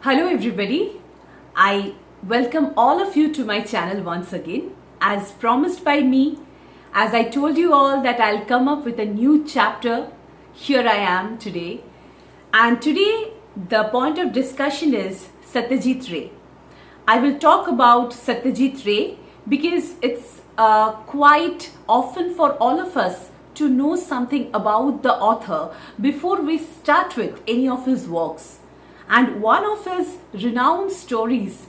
Hello everybody, I welcome all of you to my channel once again. As promised by me, as I told you all that I'll come up with a new chapter, here I am today. And today the point of discussion is Satyajit Ray. I will talk about Satyajit Ray because it's quite often for all of us to know something about the author before we start with any of his works. And one of his renowned stories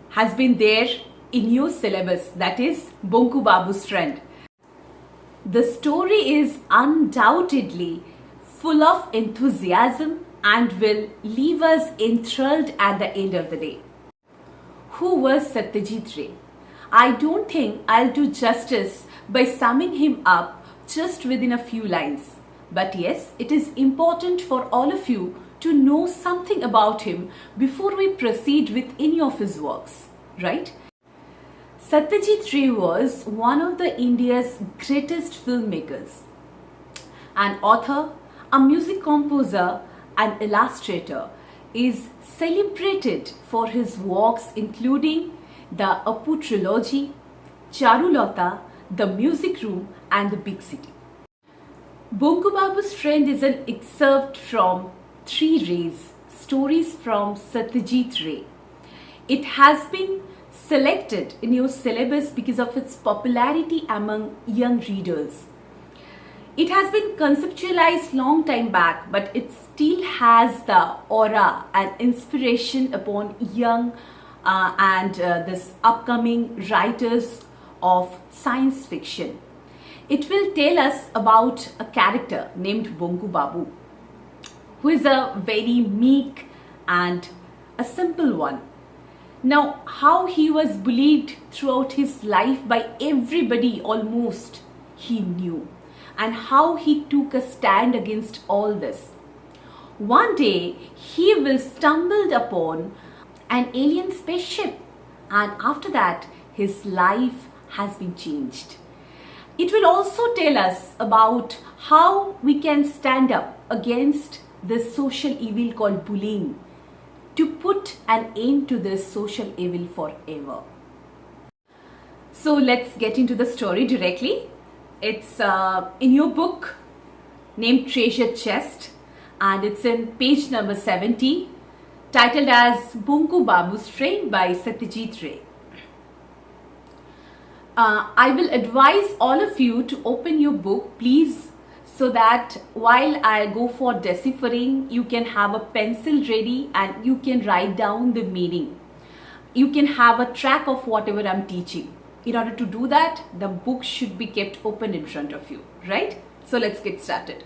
has been there in your syllabus, that is Bonku Babu's friend. The story is undoubtedly full of enthusiasm and will leave us enthralled at the end of the day. Who was Satyajit Ray? I don't think I'll do justice by summing him up just within a few lines. But yes, it is important for all of you to know something about him before we proceed with any of his works, right? Satyajit Ray was one of the India's greatest filmmakers, an author, a music composer, an illustrator, is celebrated for his works including the Apu trilogy, Charulata, The Music Room and The Big City. Bonku Babu's friend is an excerpt from Three Rays, stories from Satyajit Ray. It has been selected in your syllabus because of its popularity among young readers. It has been conceptualized long time back, but it still has the aura and inspiration upon young and this upcoming writers of science fiction. It will tell us about a character named Bonku Babu, who is a very meek and a simple one. Now, how he was bullied throughout his life by everybody almost he knew, and how he took a stand against all this. One day, he will stumble upon an alien spaceship, and after that, his life has been changed. It will also tell us about how we can stand up against this social evil called bullying to put an end to this social evil forever. So let's get into the story directly. It's in your book named Treasure Chest, and it's in page number 70, titled as Bonku Babu's Friend by Satyajit Ray. I will advise all of you to open your book, please, so that while I go for deciphering, you can have a pencil ready and you can write down the meaning. You can have a track of whatever I'm teaching. In order to do that, the book should be kept open in front of you, right? So let's get started.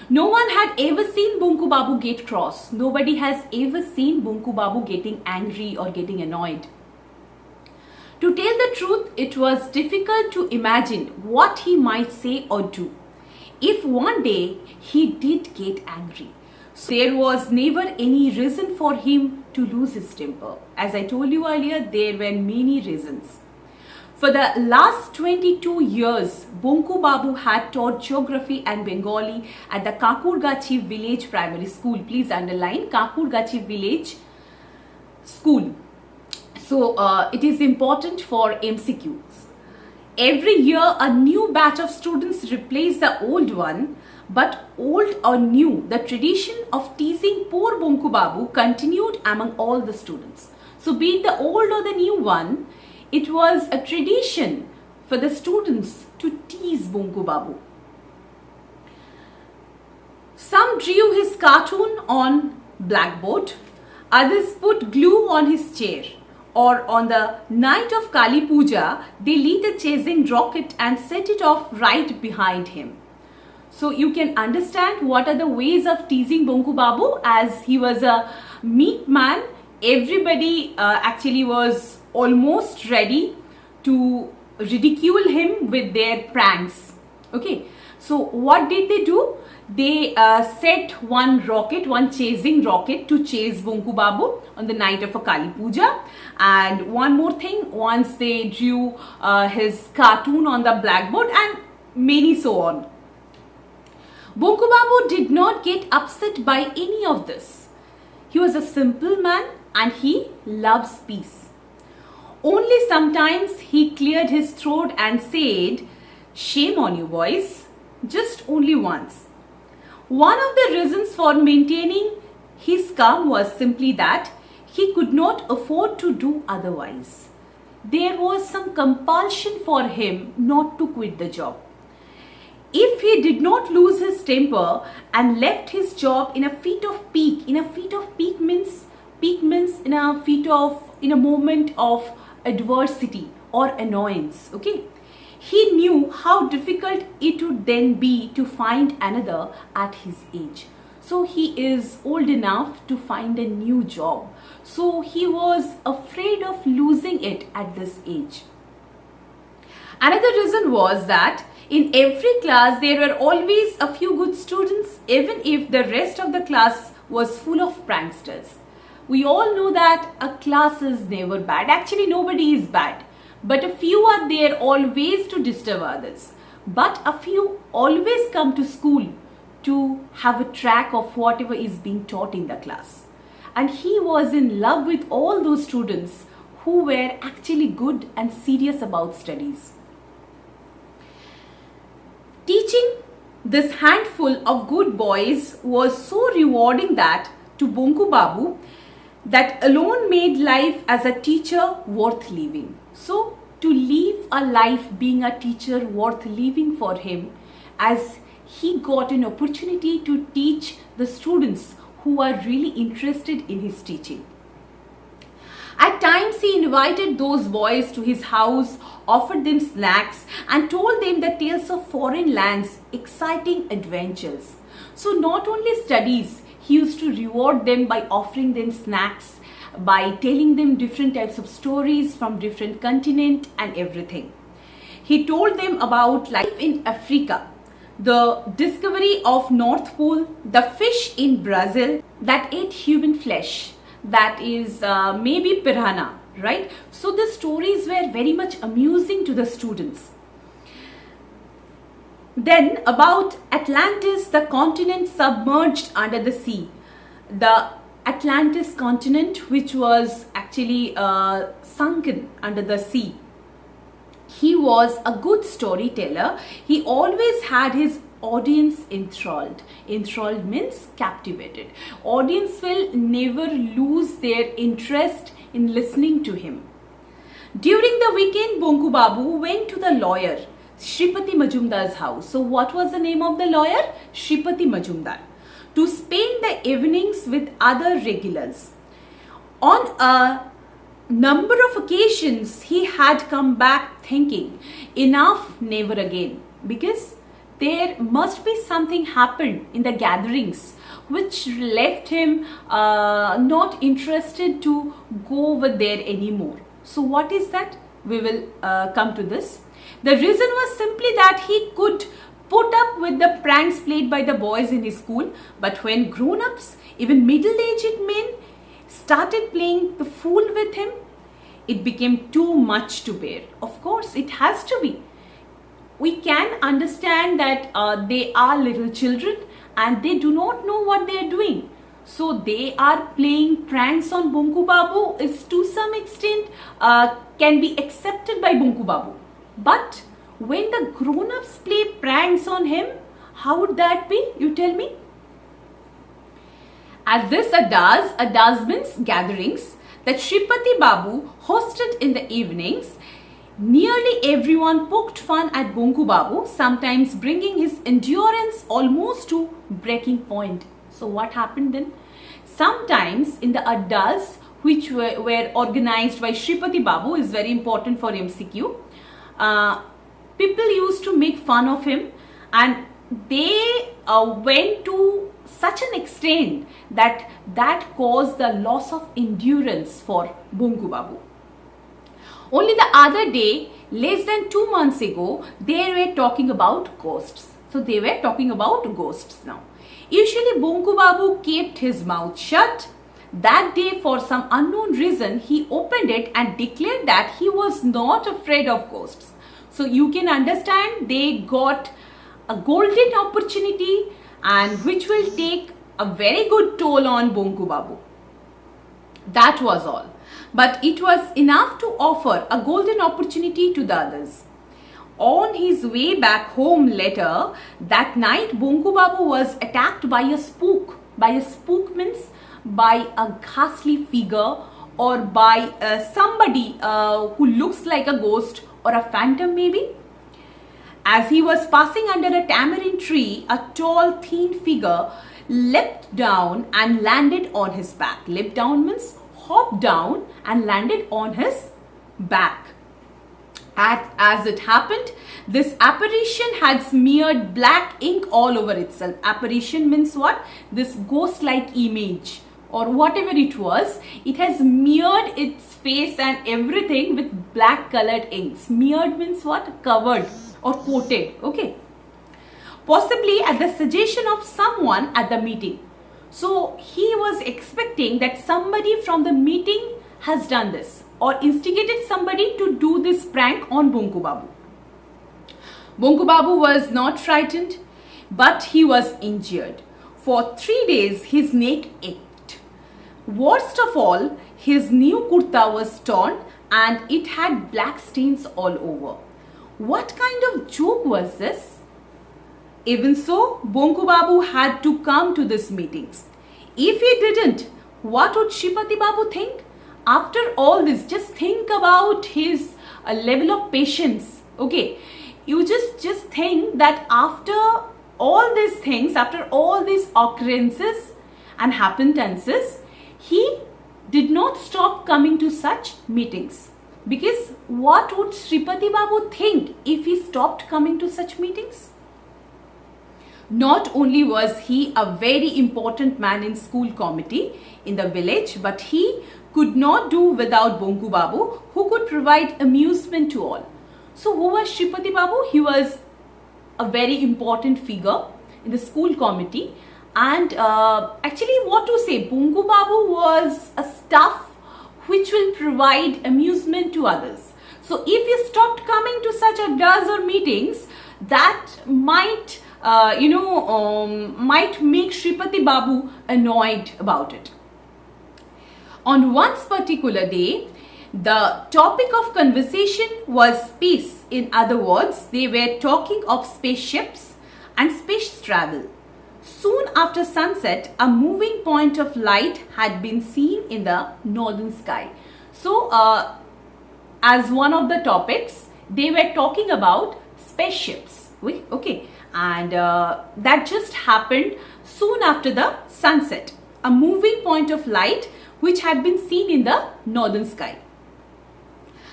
No one had ever seen Bonku Babu get cross. Nobody has ever seen Bonku Babu getting angry or getting annoyed. To tell the truth, it was difficult to imagine what he might say or do if one day he did get angry. So there was never any reason for him to lose his temper. As I told you earlier, there were many reasons. For the last 22 years, Bonku Babu had taught geography and Bengali at the Kakurgachi Village Primary School. Please underline Kakurgachi Village School. So it is important for MCQs. Every year a new batch of students replace the old one, but old or new, the tradition of teasing poor Bonku Babu continued among all the students. So be it the old or the new one, it was a tradition for the students to tease Bonku Babu. Some drew his cartoon on blackboard, others put glue on his chair. Or on the night of Kali Puja, they lit a chasing rocket and set it off right behind him. So you can understand what are the ways of teasing Bonku Babu. As he was a meek man, everybody actually was almost ready to ridicule him with their pranks. Okay, so what did they do? They set one chasing rocket to chase Bonku Babu on the night of a Kali Puja. And one more thing, once they drew his cartoon on the blackboard and many so on. Bonku Babu did not get upset by any of this. He was a simple man and he loves peace. Only sometimes he cleared his throat and said, "Shame on you boys," just only once. One of the reasons for maintaining his calm was simply that he could not afford to do otherwise. There was some compulsion for him not to quit the job. If he did not lose his temper and left his job in a fit of pique, means in a moment of adversity or annoyance, okay? He knew how difficult it would then be to find another at his age. So he is old enough to find a new job. So he was afraid of losing it at this age. Another reason was that in every class there were always a few good students, even if the rest of the class was full of pranksters. We all know that a class is never bad. Actually, nobody is bad. But a few are there always to disturb others. But a few always come to school to have a track of whatever is being taught in the class. And he was in love with all those students who were actually good and serious about studies. Teaching this handful of good boys was so rewarding that to Bonku Babu, that alone made life as a teacher worth living. So to live a life being a teacher worth living for him, as he got an opportunity to teach the students who are really interested in his teaching. At times he invited those boys to his house, offered them snacks and told them the tales of foreign lands, exciting adventures. So not only studies, he used to reward them by offering them snacks, by telling them different types of stories from different continents and everything. He told them about life in Africa, the discovery of North Pole, the fish in Brazil that ate human flesh, that is maybe piranha, right? So the stories were very much amusing to the students. Then about Atlantis, the continent submerged under the sea. The Atlantis continent, which was actually sunken under the sea. He was a good storyteller. He always had his audience enthralled. Enthralled means captivated. Audience will never lose their interest in listening to him. During the weekend, Bonku Babu went to the lawyer, Shripati Majumdar's house. So what was the name of the lawyer? Shripati Majumdar. To spend the evenings with other regulars. On a number of occasions, he had come back thinking, enough, never again. Because there must be something happened in the gatherings which left him not interested to go over there anymore. So what is that? We will come to this. The reason was simply that he could put up with the pranks played by the boys in his school, but when grown-ups, even middle-aged men, started playing the fool with him, it became too much to bear. Of course, it has to be. We can understand that they are little children and they do not know what they are doing. So they are playing pranks on Bonku Babu is to some extent can be accepted by Bonku Babu. But when the grown-ups play pranks on him, how would that be? You tell me. At this adas means gatherings, that Shripati Babu hosted in the evenings, nearly everyone poked fun at Bonku Babu, sometimes bringing his endurance almost to breaking point. So what happened then? Sometimes in the addas, which were organized by Shripati Babu, is very important for MCQ, people used to make fun of him, and they went to such an extent that caused the loss of endurance for Bonku Babu. Only the other day, less than 2 months ago, they were talking about ghosts. So they were talking about ghosts now. Usually Bonku Babu kept his mouth shut. That day, for some unknown reason, he opened it and declared that he was not afraid of ghosts. So you can understand they got a golden opportunity, and which will take a very good toll on Bonku Babu. That was all. But it was enough to offer a golden opportunity to the others. On his way back home later, that night Bonku Babu was attacked by a spook. By a spook means by a ghastly figure, or by somebody who looks like a ghost or a phantom maybe. As he was passing under a tamarind tree, a tall, thin figure leapt down and landed on his back. Leapt down means hopped down and landed on his back. As it happened, this apparition had smeared black ink all over itself. Apparition means what? This ghost-like image or whatever it was. It has smeared its face and everything with black colored ink. Smeared means what? Covered or coated. Okay. Possibly at the suggestion of someone at the meeting. So he was expecting that somebody from the meeting has done this or instigated somebody to do this prank on Bonku Babu. Bonku Babu was not frightened, but he was injured. For 3 days his neck ached. Worst of all, his new kurta was torn and it had black stains all over. What kind of joke was this? Even so, Bonku Babu had to come to these meetings. If he didn't, what would Shripati Babu think? After all this, just think about his level of patience. Okay, you just think that after all these things, after all these occurrences and happenances, he did not stop coming to such meetings. Because what would Shripati Babu think if he stopped coming to such meetings? Not only was he a very important man in school committee in the village, but he could not do without Bonku Babu, who could provide amusement to all. So who was Shripati Babu? He was a very important figure in the school committee, and actually what to say, Bonku Babu was a staff which will provide amusement to others. So if he stopped coming to such a does or meetings, that might might make Shripati Babu annoyed about it. On one particular day, the topic of conversation was space. In other words, they were talking of spaceships and space travel. Soon after sunset, a moving point of light had been seen in the northern sky. So, as one of the topics, they were talking about spaceships. Okay. And that just happened soon after the sunset. A moving point of light which had been seen in the northern sky.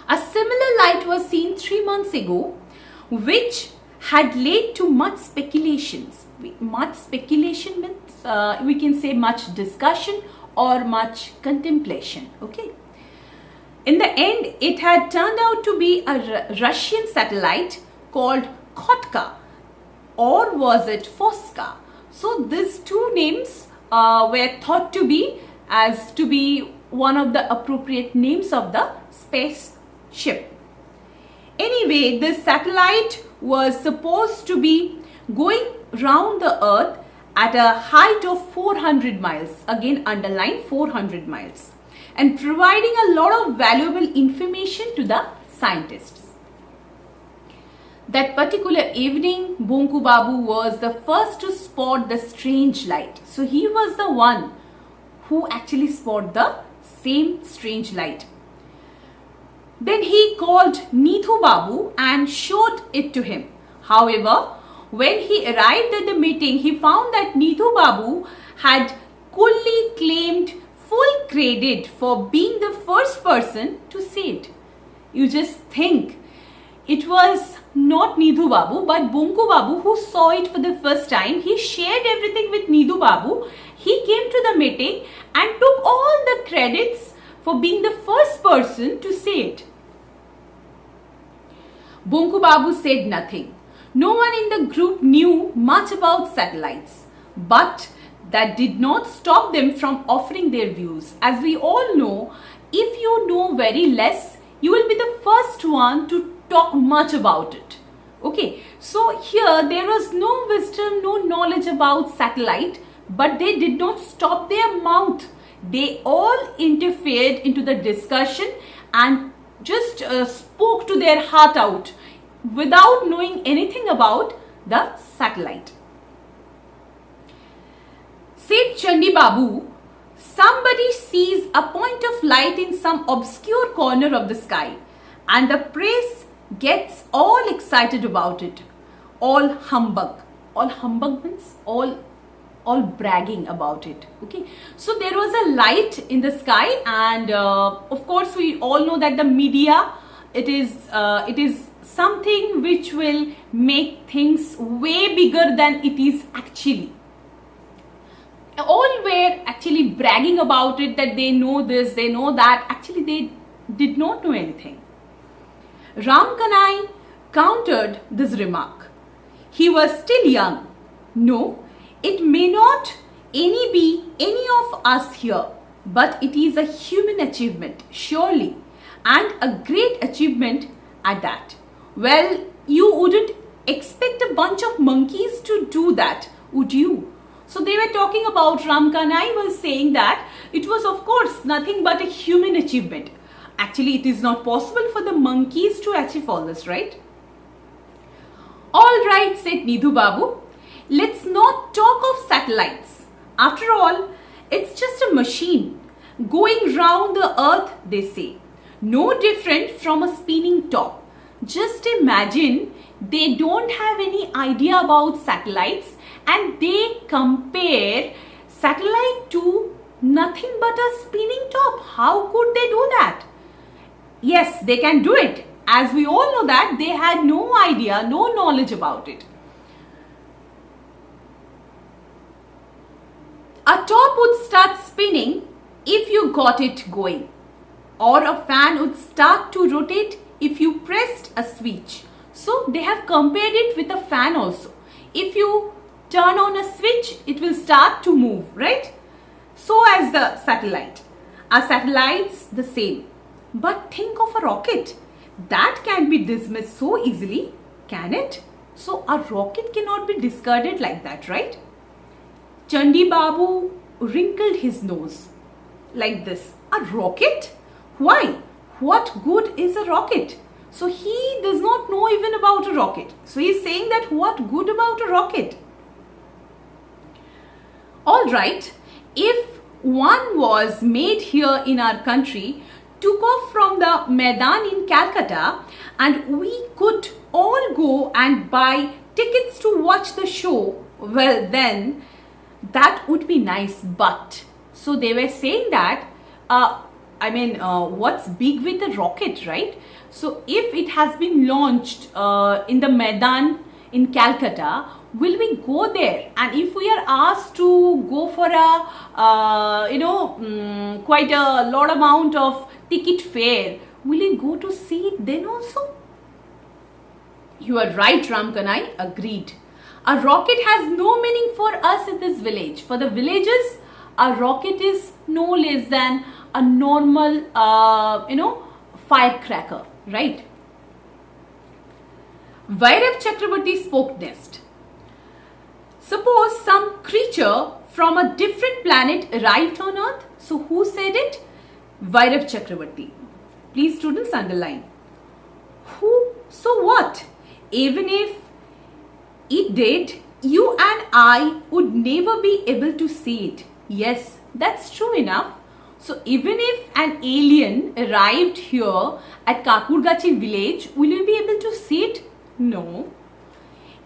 A similar light was seen 3 months ago, which had led to much speculations. Much speculation means we can say much discussion or much contemplation. Okay. In the end, it had turned out to be a Russian satellite called Kotka. Or was it Fosca? So these two names were thought to be one of the appropriate names of the spaceship. Anyway, this satellite was supposed to be going round the earth at a height of 400 miles. Again, underline 400 miles. And providing a lot of valuable information to the scientists. That particular evening, Bonku Babu was the first to spot the strange light. So he was the one who actually spotted the same strange light. Then he called Nithu Babu and showed it to him. However, when he arrived at the meeting, he found that Nithu Babu had coolly claimed full credit for being the first person to see it. You just think. It was not Nithu Babu, but Bonku Babu who saw it for the first time. He shared everything with Nithu Babu. He came to the meeting and took all the credits for being the first person to see it. Bonku Babu said nothing. No one in the group knew much about satellites, but that did not stop them from offering their views. As we all know, if you know very less, you will be the first one to talk much about it. Okay, so here there was no wisdom, no knowledge about satellite, but they did not stop their mouth They all interfered into the discussion and just spoke to their heart out without knowing anything about the satellite. Said Chandi Babu, somebody sees a point of light in some obscure corner of the sky and the press gets all excited about it. All humbug. All humbug means all bragging about it. Okay, so there was a light in the sky, and of course we all know that the media, it is something which will make things way bigger than it is actually. All were actually bragging about it, that they know this, they know that. Actually they did not know anything. Ram Kanai countered this remark. He was still young. No, it may not be any of us here, but it is a human achievement, surely, and a great achievement at that. Well, you wouldn't expect a bunch of monkeys to do that, would you? So they were talking about, Ram Kanai was saying that it was of course nothing but a human achievement. Actually, it is not possible for the monkeys to achieve all this, right? All right, said Nidhu Babu. Let's not talk of satellites. After all, it's just a machine going round the earth, they say. No different from a spinning top. Just imagine they don't have any idea about satellites and they compare satellite to nothing but a spinning top. How could they do that? Yes, they can do it. As we all know that they had no idea, no knowledge about it. A top would start spinning if you got it going, or a fan would start to rotate if you pressed a switch. So they have compared it with a fan also. If you turn on a switch, it will start to move, right? So as the satellite. A satellite's the same. But think of a rocket. That can be dismissed so easily, can it? So a rocket cannot be discarded like that, right? Chandi Babu wrinkled his nose like this. A rocket? Why? What good is a rocket? So he does not know even about a rocket. So he is saying that what good about a rocket? Alright, if one was made here in our country, took off from the Maidan in Calcutta, and we could all go and buy tickets to watch the show, well then that would be nice. But so they were saying that what's big with a rocket, right? So if it has been launched in the Maidan in Calcutta, will we go there? And if we are asked to go for a quite a lot amount of ticket fare, will we go to see it then also? You are right, Ramkanai, agreed. A rocket has no meaning for us in this village. For the villagers, a rocket is no less than a normal firecracker, right? Vairav Chakrabarti spoke next. Suppose some creature from a different planet arrived on earth. So who said it? Vairav Chakrabarti. Please students underline. Who? So what? Even if it did, you and I would never be able to see it. Yes, that's true enough. So even if an alien arrived here at Kakurgachi village, will you be able to see it? No.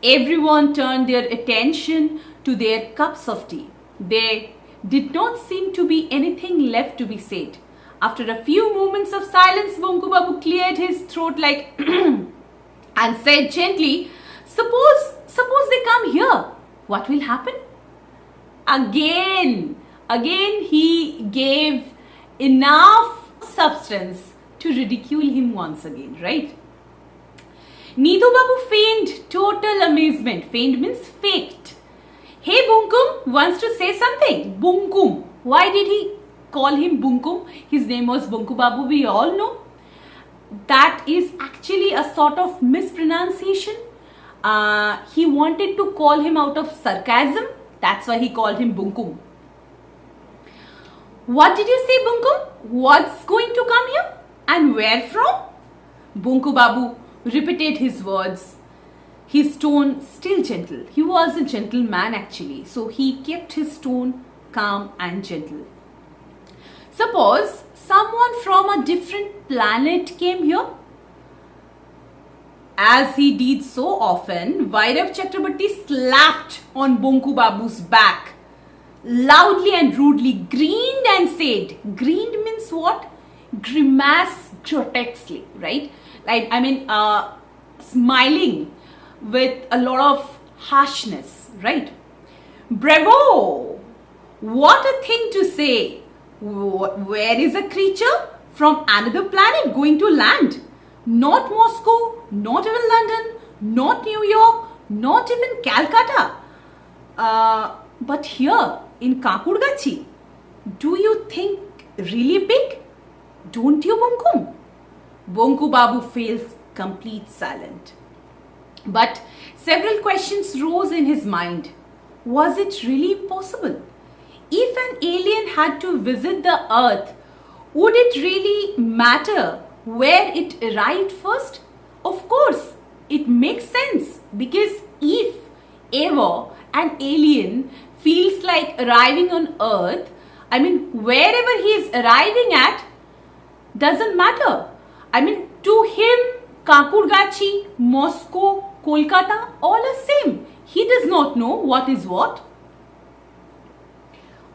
Everyone turned their attention to their cups of tea. There did not seem to be anything left to be said. After a few moments of silence, Bonku Babu cleared his throat like and said gently, suppose they come here. What will happen? Again he gave enough substance to ridicule him once again, right? Nidhu Babu feigned total amazement. Feigned means faked. Hey Bunkum wants to say something. Bunkum. Why did he call him Bunkum? His name was Bonku Babu, we all know. That is actually a sort of mispronunciation. He wanted to call him out of sarcasm. That's why he called him Bunkum. What did you say, Bunkum? What's going to come here? And where from? Bonku Babu repeated his words, his tone still gentle. He was a gentleman actually, so he kept his tone calm and gentle. Suppose someone from a different planet came here. As he did so often, Vairav Chakrabarti slapped on Bonku Babu's back, loudly and rudely grinned and said, grinned means what? Grimace grotesquely, right? Smiling with a lot of harshness, right? Bravo! What a thing to say! Where is a creature from another planet going to land? Not Moscow, not even London, not New York, not even Calcutta. But here in Kakurgachi, do you think really big? Don't you, Bunkum? Bonku Babu feels complete silent. But several questions rose in his mind. Was it really possible? If an alien had to visit the earth, would it really matter where it arrived first? Of course, it makes sense, because if ever an alien feels like arriving on earth, wherever he is arriving at doesn't matter. To him, Kakurgachi, Moscow, Kolkata, all are same. He does not know what is what.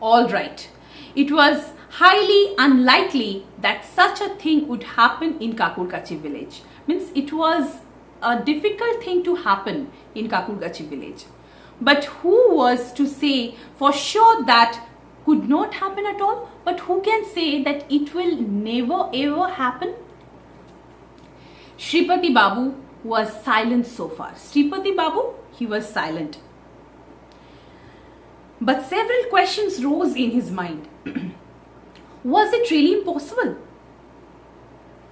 All right. It was highly unlikely that such a thing would happen in Kakurgachi village. Means it was a difficult thing to happen in Kakurgachi village. But who was to say for sure that could not happen at all? But who can say that it will never ever happen? Shripati Babu was silent so far. Shripati Babu, he was silent. But several questions rose in his mind. Was it really impossible?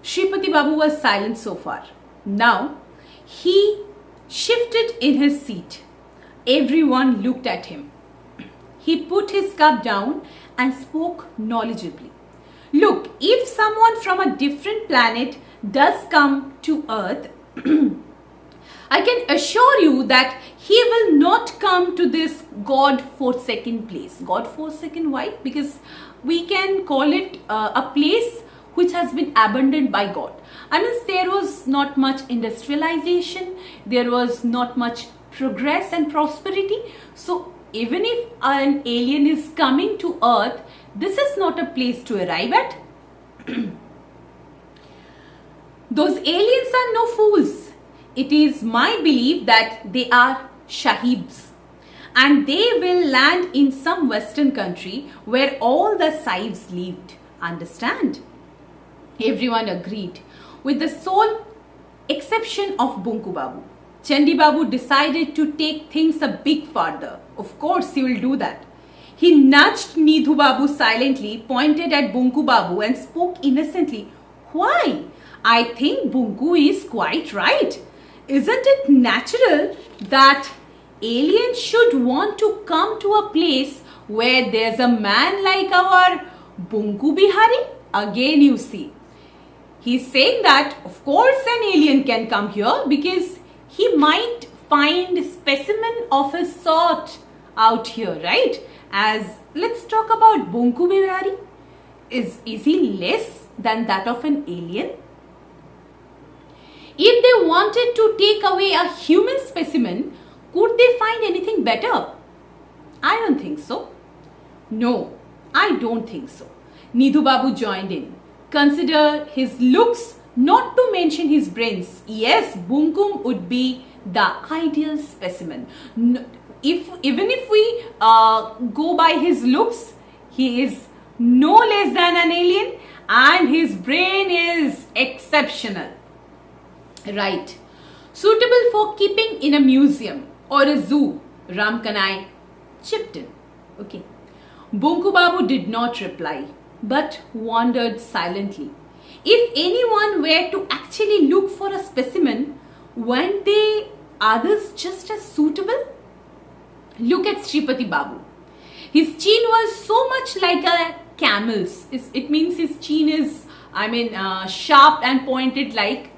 Shripati Babu was silent so far. Now, he shifted in his seat. Everyone looked at him. He put his cup down and spoke knowledgeably. Look, if someone from a different planet does come to Earth, I can assure you that he will not come to this God-forsaken place. God-forsaken, why? Because we can call it a place which has been abandoned by God. There was not much industrialization, there was not much progress and prosperity. So even if an alien is coming to Earth, this is not a place to arrive at. Those aliens are no fools. It is my belief that they are Shahibs, and they will land in some western country where all the Sahibs lived. Understand? Everyone agreed, with the sole exception of Bonku Babu. Chandi Babu decided to take things a bit further. Of course, he will do that. He nudged Nidhu Babu silently, pointed at Bonku Babu and spoke innocently. Why? I think Bonku is quite right. Isn't it natural that aliens should want to come to a place where there's a man like our Bonku Bihari? Again, you see. He's saying that, of course, an alien can come here because he might find a specimen of a sort out here, right? As let's talk about Bonku Bihari. Is he less than that of an alien? If they wanted to take away a human specimen, could they find anything better? I don't think so. No, I don't think so. Nidhu Babu joined in. Consider his looks, not to mention his brains. Yes, Bunkum would be the ideal specimen. Even if we go by his looks, he is no less than an alien and his brain is exceptional. Right. Suitable for keeping in a museum or a zoo. Ramkanai chipped in. Okay. Bonku Babu did not reply, but wondered silently. If anyone were to actually look for a specimen, weren't they others just as suitable? Look at Shripati Babu. His chin was so much like a camels. It means his chin is, sharp and pointed like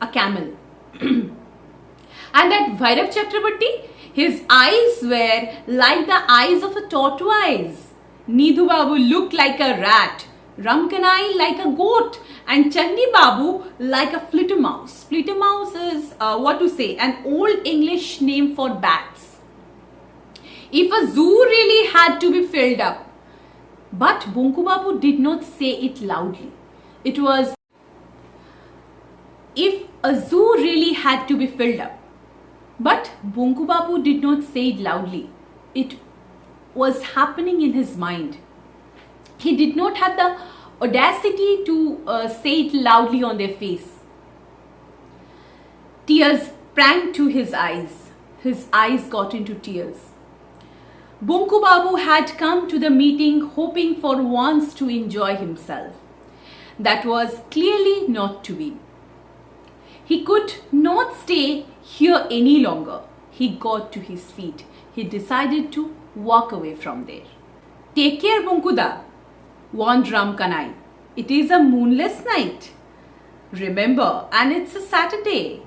a camel. And that Bhairav Chakrabarti, his eyes were like the eyes of a tortoise. Nidhu Babu looked like a rat, Ramkanai like a goat, and Chandi Babu like a flittermouse. Flittermouse is, an old English name for bats. If a zoo really had to be filled up. But Bonku Babu did not say it loudly. It was, if a zoo really had to be filled up. But Bonku Babu did not say it loudly. It was happening in his mind. He did not have the audacity to say it loudly on their face. Tears sprang to his eyes. His eyes got into tears. Bonku Babu had come to the meeting hoping for once to enjoy himself. That was clearly not to be. He could not stay here any longer. He got to his feet. He decided to walk away from there. Take care, Bonkuda, warned Ramkanai. It is a moonless night. Remember, and it's a Saturday.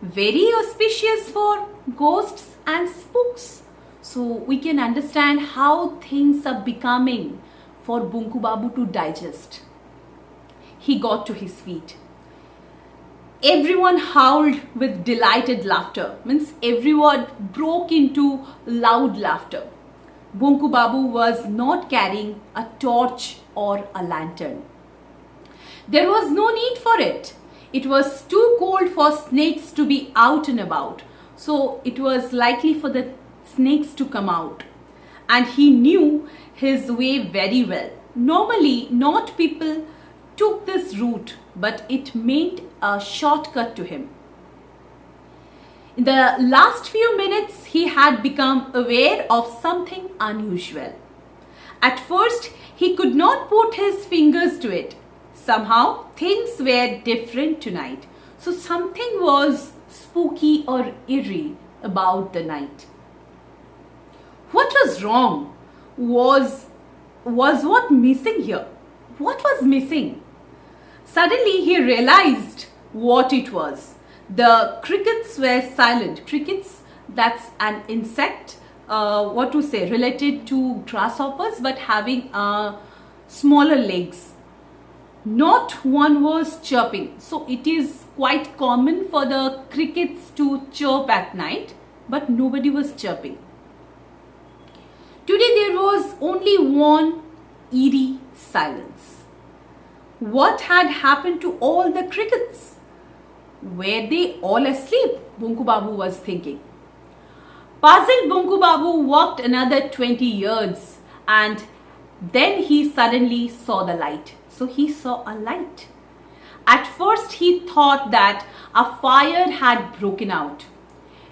Very auspicious for ghosts and spooks. So we can understand how things are becoming for Bonku Babu to digest. He got to his feet. Everyone howled with delighted laughter. Means everyone broke into loud laughter. Bonku Babu was not carrying a torch or a lantern. There was no need for it. It was too cold for snakes to be out and about. So it was likely for the snakes to come out. And he knew his way very well. Normally, not people took this route, but it meant a shortcut to him. In the last few minutes, he had become aware of something unusual. At first, he could not put his fingers to it. Somehow, things were different tonight. So something was spooky or eerie about the night. What was wrong? Was what missing here? What was missing? Suddenly he realized what it was. The crickets were silent. Crickets, that's an insect, related to grasshoppers but having smaller legs. Not one was chirping. So it is quite common for the crickets to chirp at night, but nobody was chirping. Today there was only one eerie silence. What had happened to all the crickets? Were they all asleep? Bonku Babu was thinking. Puzzled, Bonku Babu walked another 20 yards and then he suddenly saw the light. So he saw a light. At first he thought that a fire had broken out.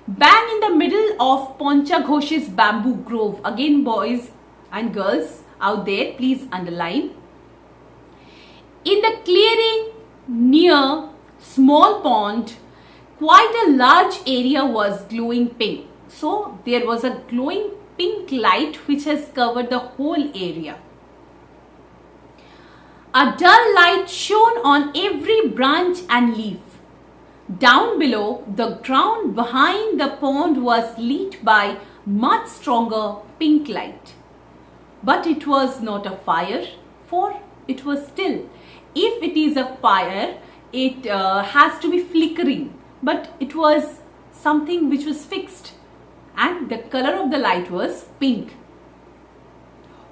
Bang in the middle of Poncha Ghosh's bamboo grove. Again, boys and girls out there, please underline. In the clearing near small pond, quite a large area was glowing pink. So there was a glowing pink light which has covered the whole area. A dull light shone on every branch and leaf. Down below, the ground behind the pond was lit by much stronger pink light. But it was not a fire, for it was still. If it is a fire, it has to be flickering. But it was something which was fixed. And the color of the light was pink.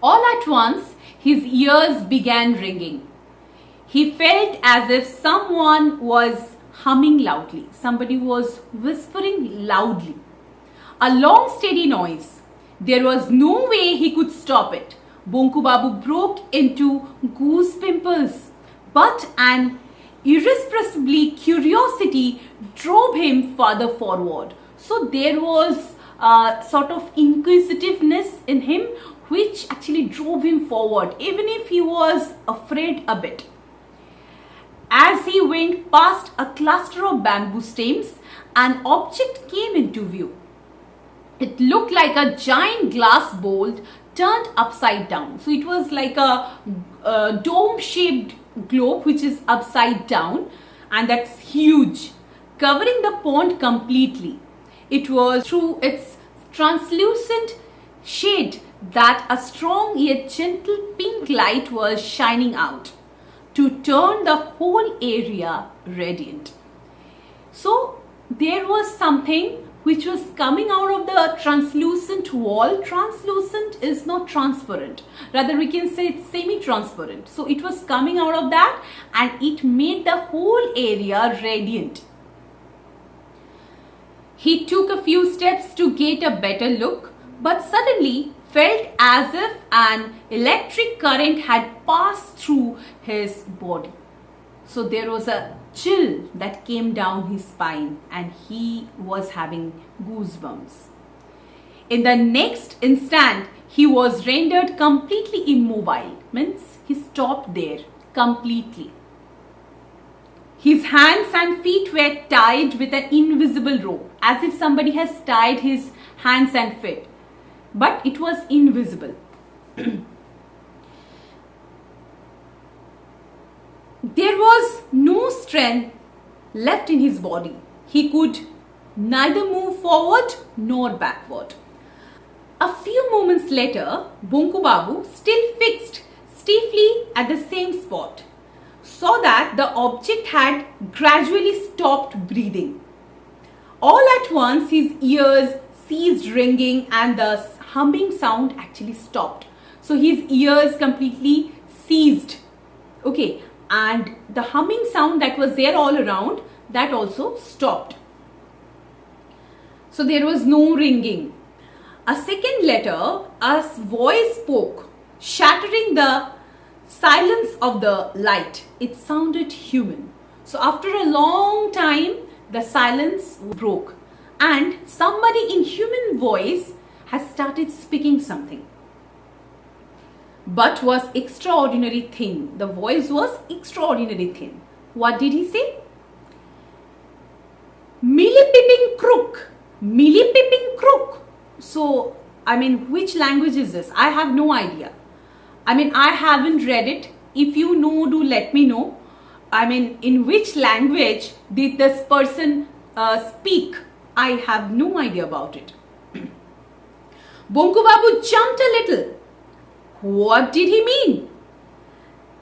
All at once, his ears began ringing. He felt as if someone was humming loudly. Somebody was whispering loudly. A long steady noise. There was no way he could stop it. Bonku Babu broke into goose pimples. But an irrepressible curiosity drove him further forward. So there was a sort of inquisitiveness in him which actually drove him forward, even if he was afraid a bit. As he went past a cluster of bamboo stems, an object came into view. It looked like a giant glass bowl turned upside down. So it was like a dome-shaped globe which is upside down, and that's huge, covering the pond completely. It was through its translucent shade that a strong yet gentle pink light was shining out to turn the whole area radiant. So there was something which was coming out of the translucent wall. Translucent is not transparent, rather we can say it's semi-transparent. So it was coming out of that, and it made the whole area radiant. He took a few steps to get a better look, but suddenly felt as if an electric current had passed through his body. So there was a chill that came down his spine, and he was having goosebumps. In the next instant, he was rendered completely immobile. Means he stopped there completely. His hands and feet were tied with an invisible rope, as if somebody has tied his hands and feet, but it was invisible. There was no strength left in his body. He could neither move forward nor backward. A few moments later, Bonku Babu, still fixed stiffly at the same spot, saw that the object had gradually stopped breathing. All at once, his ears ceased ringing and the humming sound actually stopped. So his ears completely ceased. Okay. And the humming sound that was there all around, that also stopped. So there was no ringing. A second later, a voice spoke, shattering the silence of the light. It sounded human. So after a long time, the silence broke, and somebody in human voice has started speaking something, but was extraordinary thin. The voice was extraordinary thin. What did he say? Millie-pipping crook. Millie-pipping crook. So, I mean, which language is this? I have no idea. I mean, I haven't read it. If you know, do let me know. I mean, in which language did this person speak? I have no idea about it. Bonku Babu jumped a little. What did he mean?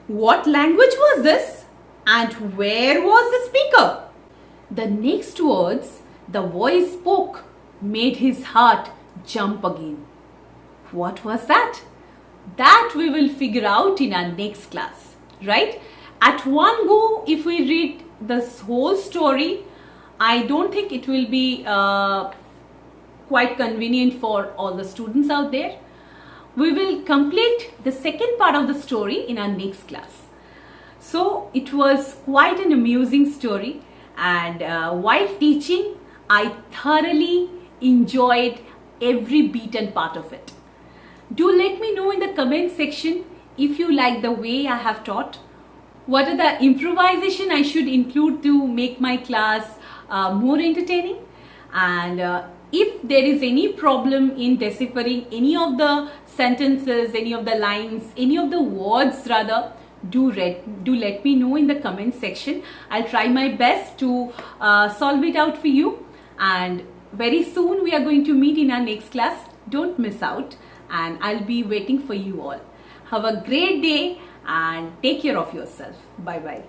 What language was this? And where was the speaker? The next words the voice spoke made his heart jump again. What was that? That we will figure out in our next class, right? At one go, if we read this whole story, I don't think it will be quite convenient for all the students out there. We will complete the second part of the story in our next class. So it was quite an amusing story, and while teaching, I thoroughly enjoyed every beat and part of it. Do let me know in the comment section if you like the way I have taught. What are the improvisation I should include to make my class more entertaining? And if there is any problem in deciphering any of the sentences, any of the lines, any of the words rather, do let me know in the comment section. I'll try my best to solve it out for you. And very soon we are going to meet in our next class. Don't miss out, and I'll be waiting for you all. Have a great day and take care of yourself. Bye bye.